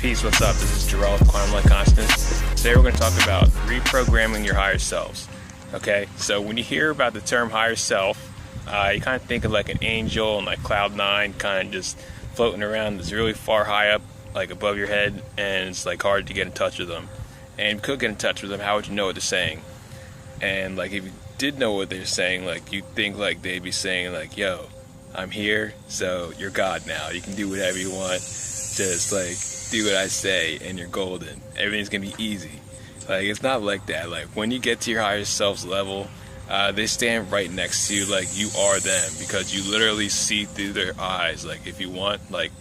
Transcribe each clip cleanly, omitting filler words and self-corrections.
Peace, what's up? This is Jarrell with Quantum Light Consciousness. Today we're going to talk about reprogramming your higher selves. Okay, so when you hear about the term higher self, you kind of think of like an angel and like cloud nine kind of just floating around that's really far high up, like above your head, and it's like hard to get in touch with them. And if you could get in touch with them, how would you know what they're saying? And like if you did know what they're saying, like you'd think like they'd be saying like, yo, I'm here, so you're God now. You can do whatever you want. Just like do what I say and you're golden. Everything's gonna be easy. Like it's not like that. Like when you get to your higher self's level, they stand right next to you like you are them, because you literally see through their eyes. Like if you want, like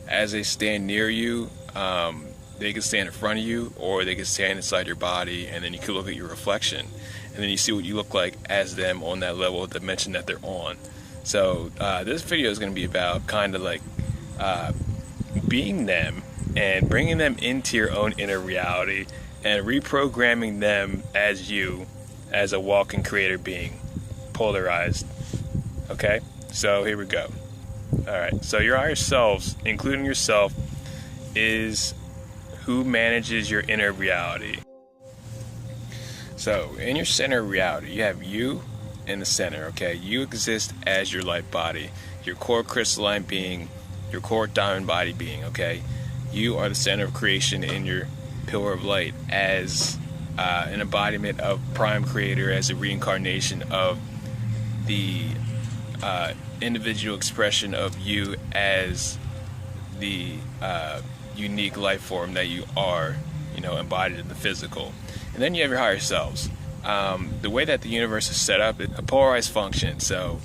as they stand near you, they can stand in front of you, or they can stand inside your body, and then you can look at your reflection, and then you see what you look like as them on that level of dimension that they're on. So this video is going to be about kind of like being them and bringing them into your own inner reality and reprogramming them as you, as a walking creator being, polarized. Okay, so here we go. Alright, so your higher selves, including yourself, is who manages your inner reality. So in your center of reality, you have you in the center. Okay, you exist as your light body, your core crystalline being, your core diamond body being. Okay, you are the center of creation in your pillar of light, as an embodiment of prime creator, as a reincarnation of the individual expression of you as the unique life form that you are, embodied in the physical. And then you have your higher selves. The way that the universe is set up, it's a polarized function. So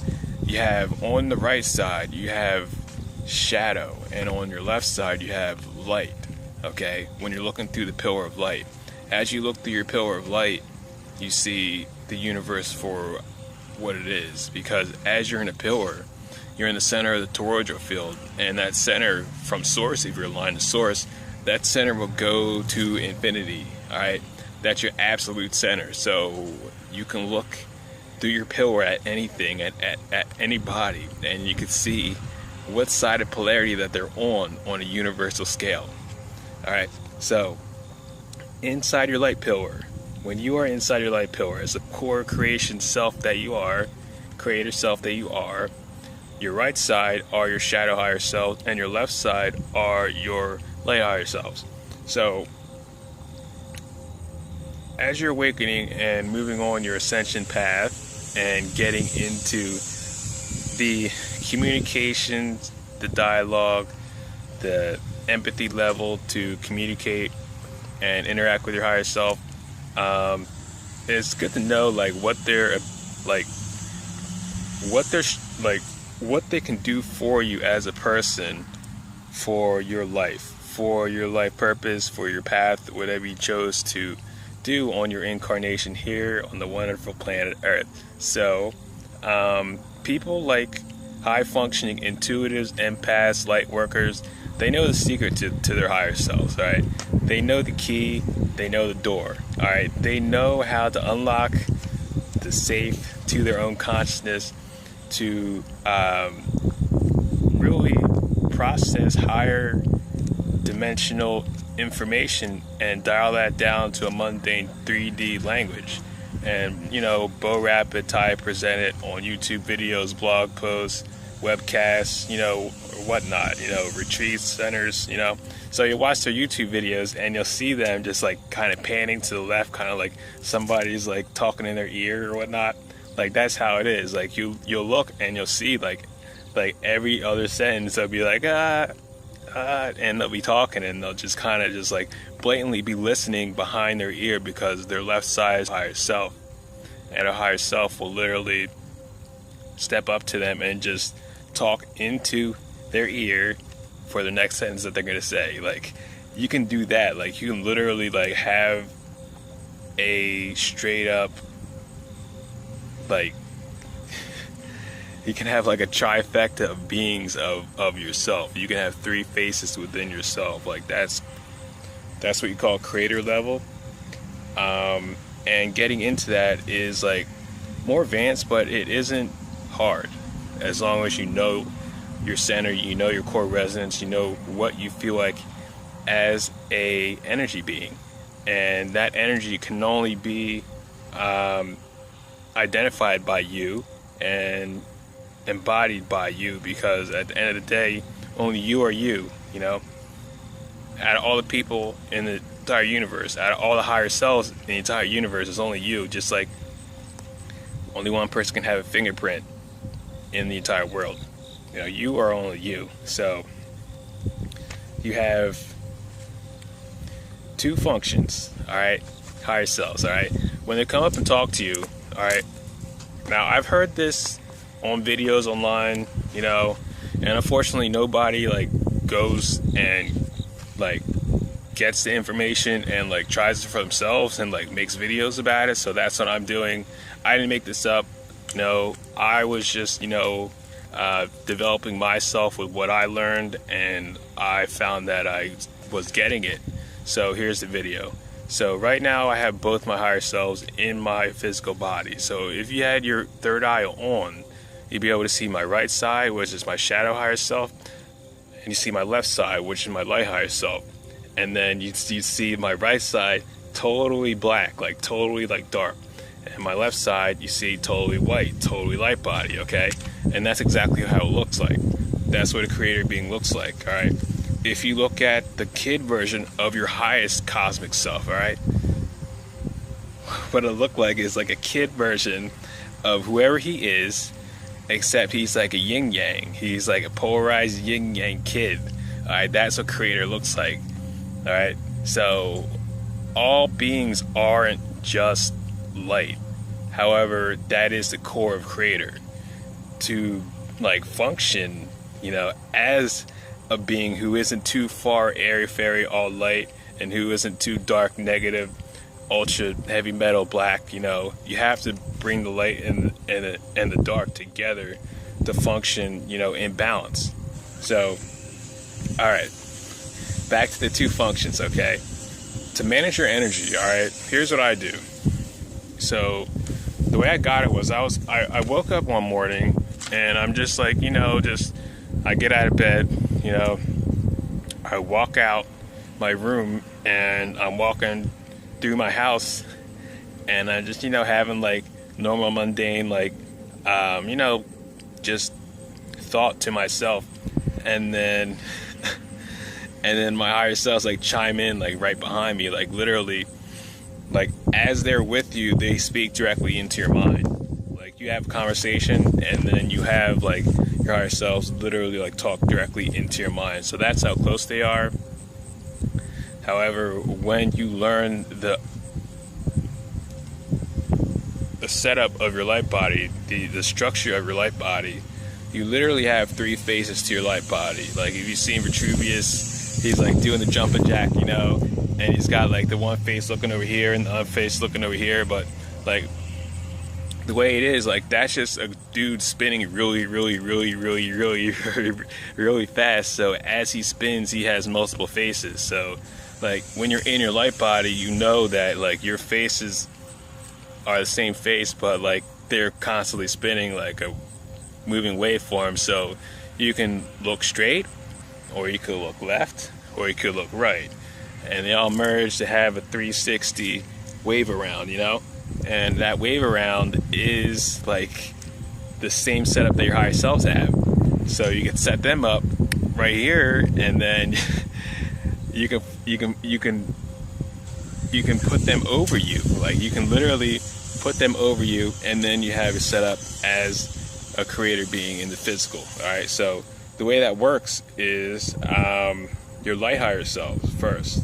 you have on the right side, you have shadow, and on your left side, you have light. Okay, when you're looking through the pillar of light, as you look through your pillar of light, you see the universe for what it is, because as you're in a pillar, you're in the center of the toroidal field, and that center from source, if you're aligned to source, that center will go to infinity. All right, that's your absolute center. So you can look through your pillar at anything, at anybody, and you can see what side of polarity that they're on a universal scale. All right, so inside your light pillar, when you are inside your light pillar as a core creation self that you are, creator self that you are, your right side are your shadow higher selves, and your left side are your light higher selves. So as you're awakening and moving on your ascension path and getting into the communication, the dialogue, the empathy level to communicate and interact with your higher self, it's good to know like what they can do for you as a person, for your life purpose, for your path, whatever you chose to do on your incarnation here on the wonderful planet Earth. So people like high functioning intuitives, empaths, light workers, they know the secret to their higher selves. All right, they know the key, they know the door. All right, they know how to unlock the safe to their own consciousness, to really process higher dimensional information and dial that down to a mundane 3D language. And Bo Rapid Ty present it on YouTube videos, blog posts, webcasts, whatnot, retreat centers, So you watch their YouTube videos and you'll see them just like kind of panning to the left, kind of like somebody's like talking in their ear or whatnot. Like that's how it is. Like you'll look and you'll see like every other sentence they'll be like and they'll be talking, and they'll just kind of just like blatantly be listening behind their ear, because their left side is higher self, and a higher self will literally step up to them and just talk into their ear for the next sentence that they're going to say. Like you can do that. Like you can literally like have a straight up like you can have like a trifecta of beings of yourself. You can have three faces within yourself. Like that's what you call creator level. And getting into that is like more advanced, but it isn't hard, as long as you know your center, you know your core resonance, you know what you feel like as a energy being, and that energy can only be identified by you and embodied by you, because at the end of the day, only you are you. You know, out of all the people in the entire universe, out of all the higher selves in the entire universe, it's only you. Just like only one person can have a fingerprint in the entire world. You know, you are only you. So you have two functions, all right, higher selves, all right. When they come up and talk to you, all right. Now, I've heard this on videos online, you know, and unfortunately nobody like goes and like gets the information and like tries it for themselves and like makes videos about it. So that's what I'm doing. I didn't make this up. No, I was just, you know, developing myself with what I learned, and I found that I was getting it. So here's the video. So right now I have both my higher selves in my physical body. So if you had your third eye on, you'd be able to see my right side, which is my shadow higher self, and you see my left side, which is my light higher self. And then you see my right side totally black, like totally like dark. And my left side, you see totally white, totally light body, okay? And that's exactly how it looks like. That's what a creator being looks like, all right? If you look at the kid version of your highest cosmic self, all right? What it'll look like is like a kid version of whoever he is, except he's like a yin-yang. He's like a polarized yin-yang kid, all right? That's what creator looks like, all right? So all beings aren't just light. However, that is the core of creator. To like function, you know, as a being who isn't too far airy fairy all light, and who isn't too dark negative ultra heavy metal black, you know, you have to bring the light and the dark together to function, you know, in balance. So all right, back to the two functions, okay? To manage your energy, all right, here's what I do. So the way I got it was I woke up one morning and I'm just like, you know, I get out of bed, you know, I walk out my room and I'm walking through my house, and I'm just, you know, having like normal mundane like you know, just thought to myself, and then my higher selves like chime in like right behind me, like literally, like as they're with you, they speak directly into your mind. Like you have a conversation, and then you have like your higher selves literally like talk directly into your mind. So that's how close they are. However, when you learn the setup of your light body, the structure of your light body, you literally have three phases to your light body. Like if you've seen Vitruvius, he's like doing the jumping jack, you know, and he's got like the one face looking over here and the other face looking over here, but like the way it is, like that's just a dude spinning really fast. So as he spins, he has multiple faces. So like when you're in your light body, you know that like your faces are the same face, but like they're constantly spinning like a moving waveform. So you can look straight, or you could look left, or you could look right, and they all merge to have a 360 wave around, you know. And that wave around is like the same setup that your higher selves have. So you can set them up right here, and then you can put them over you. Like you can literally put them over you, and then you have it set up as a creator being in the physical. All right. So the way that works is your light higher selves first.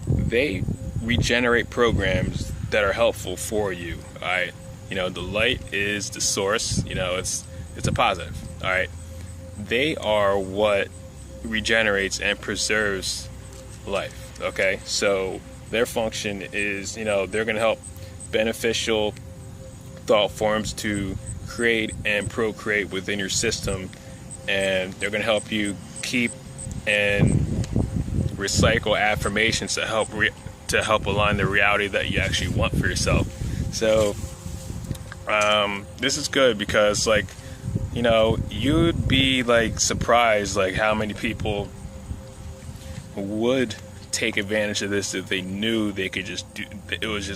They regenerate programs that are helpful for you. All right. You know, the light is the source. You know, it's a positive. All right. They are what regenerates and preserves life. Okay. So their function is, you know, they're going to help beneficial thought forms to create and procreate within your system, and they're going to help you keep and recycle affirmations to help align the reality that you actually want for yourself. So this is good because, like, you know, you'd be like surprised like how many people would take advantage of this if they knew they could just do it. Was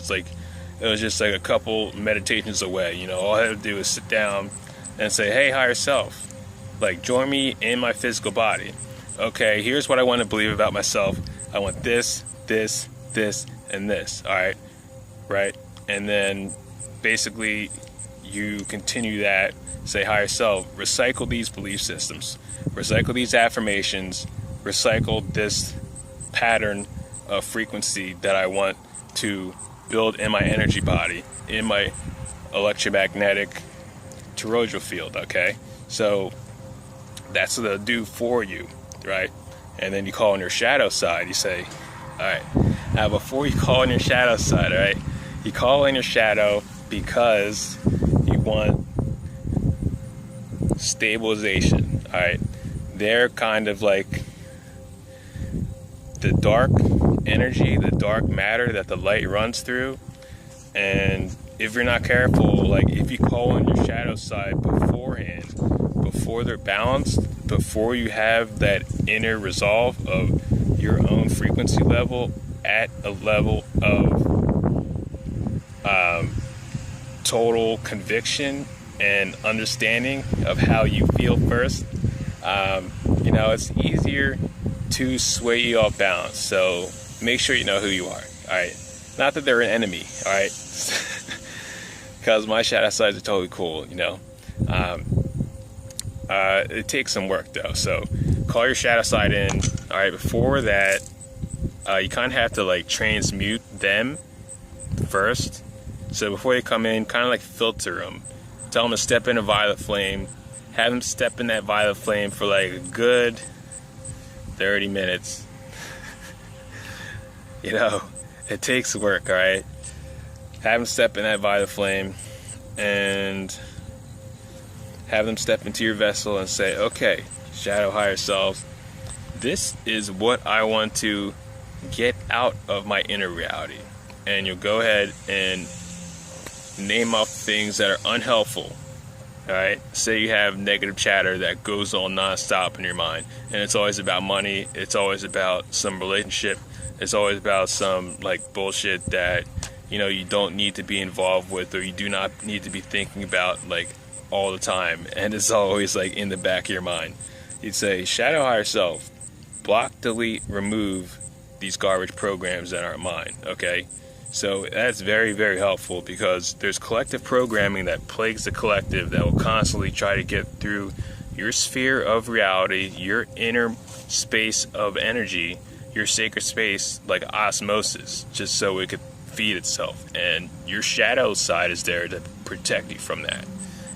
just like a couple meditations away, you know. All I had to do is sit down and say, hey, higher self, like, join me in my physical body. Okay, here's what I want to believe about myself. I want this, this, this, and this. All right, right? And then basically you continue that. Say, higher self, recycle these belief systems, recycle these affirmations, recycle this pattern of frequency that I want to build in my energy body, in my electromagnetic toroidal field. Okay, so that's what they'll do for you, right? And then you call on your shadow side. You say, all right, now before you call on your shadow side, all right, you call in your shadow because you want stabilization. All right, they're kind of like the dark energy, the dark matter that the light runs through. And if you're not careful, like if you call on your shadow side beforehand, before they're balanced, before you have that inner resolve of your own frequency level at a level of total conviction and understanding of how you feel first, you know, it's easier to sway you off balance. So make sure you know who you are. All right, not that they're an enemy. All right, because my shadow sides are totally cool. You know, it takes some work though. So call your shadow side in. All right, before that, you kind of have to like transmute them first. So before they come in, kind of like filter them. Tell them to step in a violet flame. Have them step in that violet flame for like a good 30 minutes. You know, it takes work, all right? Have them step in that violet flame and have them step into your vessel and say, okay, shadow higher selves, this is what I want to get out of my inner reality. And you'll go ahead and name off things that are unhelpful. All right, say you have negative chatter that goes on nonstop in your mind, and it's always about money, it's always about some relationship, it's always about some like bullshit that, you know, you don't need to be involved with, or you do not need to be thinking about like all the time, and it's always like in the back of your mind. You'd say, shadow higher self, block, delete, remove these garbage programs that aren't mine. Okay, so that's very, very helpful, because there's collective programming that plagues the collective that will constantly try to get through your sphere of reality, your inner space of energy, your sacred space, like osmosis, just so it could feed itself. And your shadow side is there to protect you from that.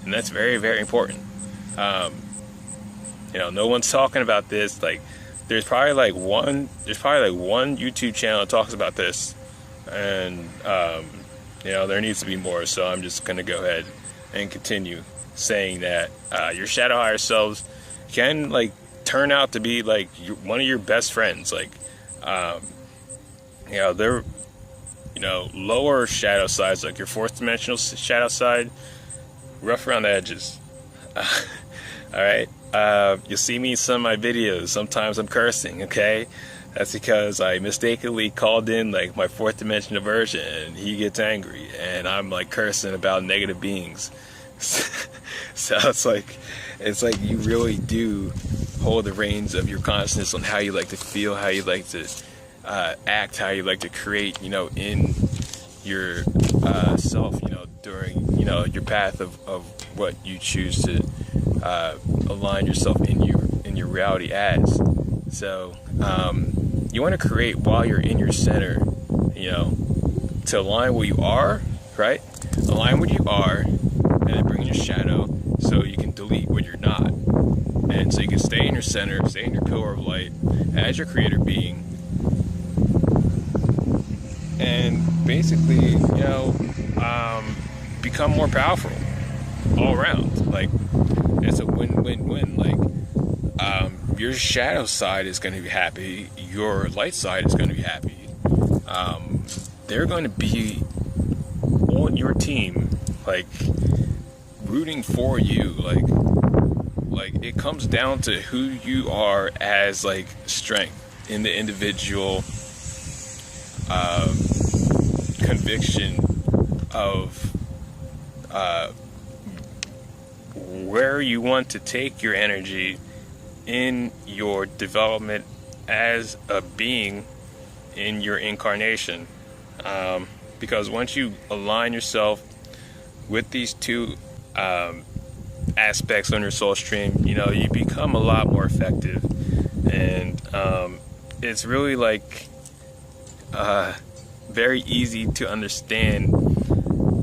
And that's very, very important. You know, no one's talking about this. Like, there's probably like one YouTube channel that talks about this. And you know, there needs to be more, so I'm just gonna go ahead and continue saying that your shadow higher selves can like turn out to be like one of your best friends. Like, you know, they're, you know, lower shadow sides, like your fourth dimensional shadow side, rough around the edges. All right, you'll see me in some of my videos. Sometimes I'm cursing. Okay. That's because I mistakenly called in like my fourth dimensional version, and he gets angry, and I'm like cursing about negative beings. So it's like you really do hold the reins of your consciousness on how you like to feel, how you like to act, how you like to create, you know, in your self, you know, during, you know, your path of what you choose to align yourself in your reality as. So you want to create while you're in your center, you know, to align where you are, right? Align where you are, and then bring in your shadow so you can delete when you're not. And so you can stay in your center, stay in your pillar of light as your creator being, and basically, you know, become more powerful all around. Like, it's a win-win-win. Like, your shadow side is going to be happy, your light side is going to be happy. They're going to be on your team, like rooting for you. Like it comes down to who you are as like strength. in the individual conviction of where you want to take your energy in your development as a being in your incarnation. Because once you align yourself with these two aspects on your soul stream, you become a lot more effective. And it's really like very easy to understand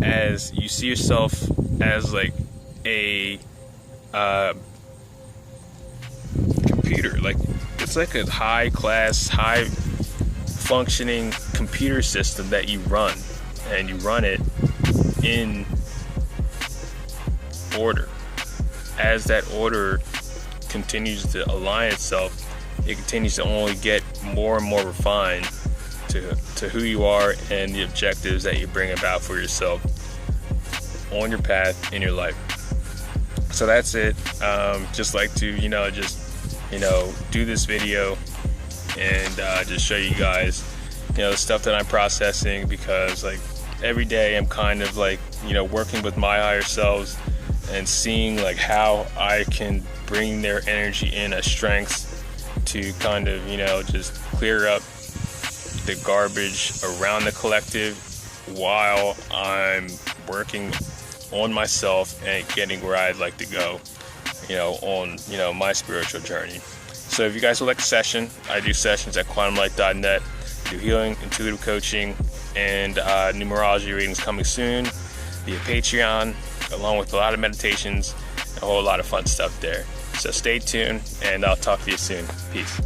as you see yourself as like a computer. Like, it's like a high class, high functioning computer system that you run, and you run it in order. As that order continues to align itself, it continues to only get more and more refined to who you are and the objectives that you bring about for yourself on your path in your life. So that's it. Just like to do this video and just show you guys the stuff that I'm processing, because like every day I'm kind of like working with my higher selves and seeing like how I can bring their energy in as strengths to kind of just clear up the garbage around the collective while I'm working on myself and getting where I'd like to go on my spiritual journey. So if you guys would like a session, I do sessions at quantumlight.net. I do healing, intuitive coaching, and numerology readings coming soon via Patreon, along with a lot of meditations, a whole lot of fun stuff there. So stay tuned, and I'll talk to you soon. Peace.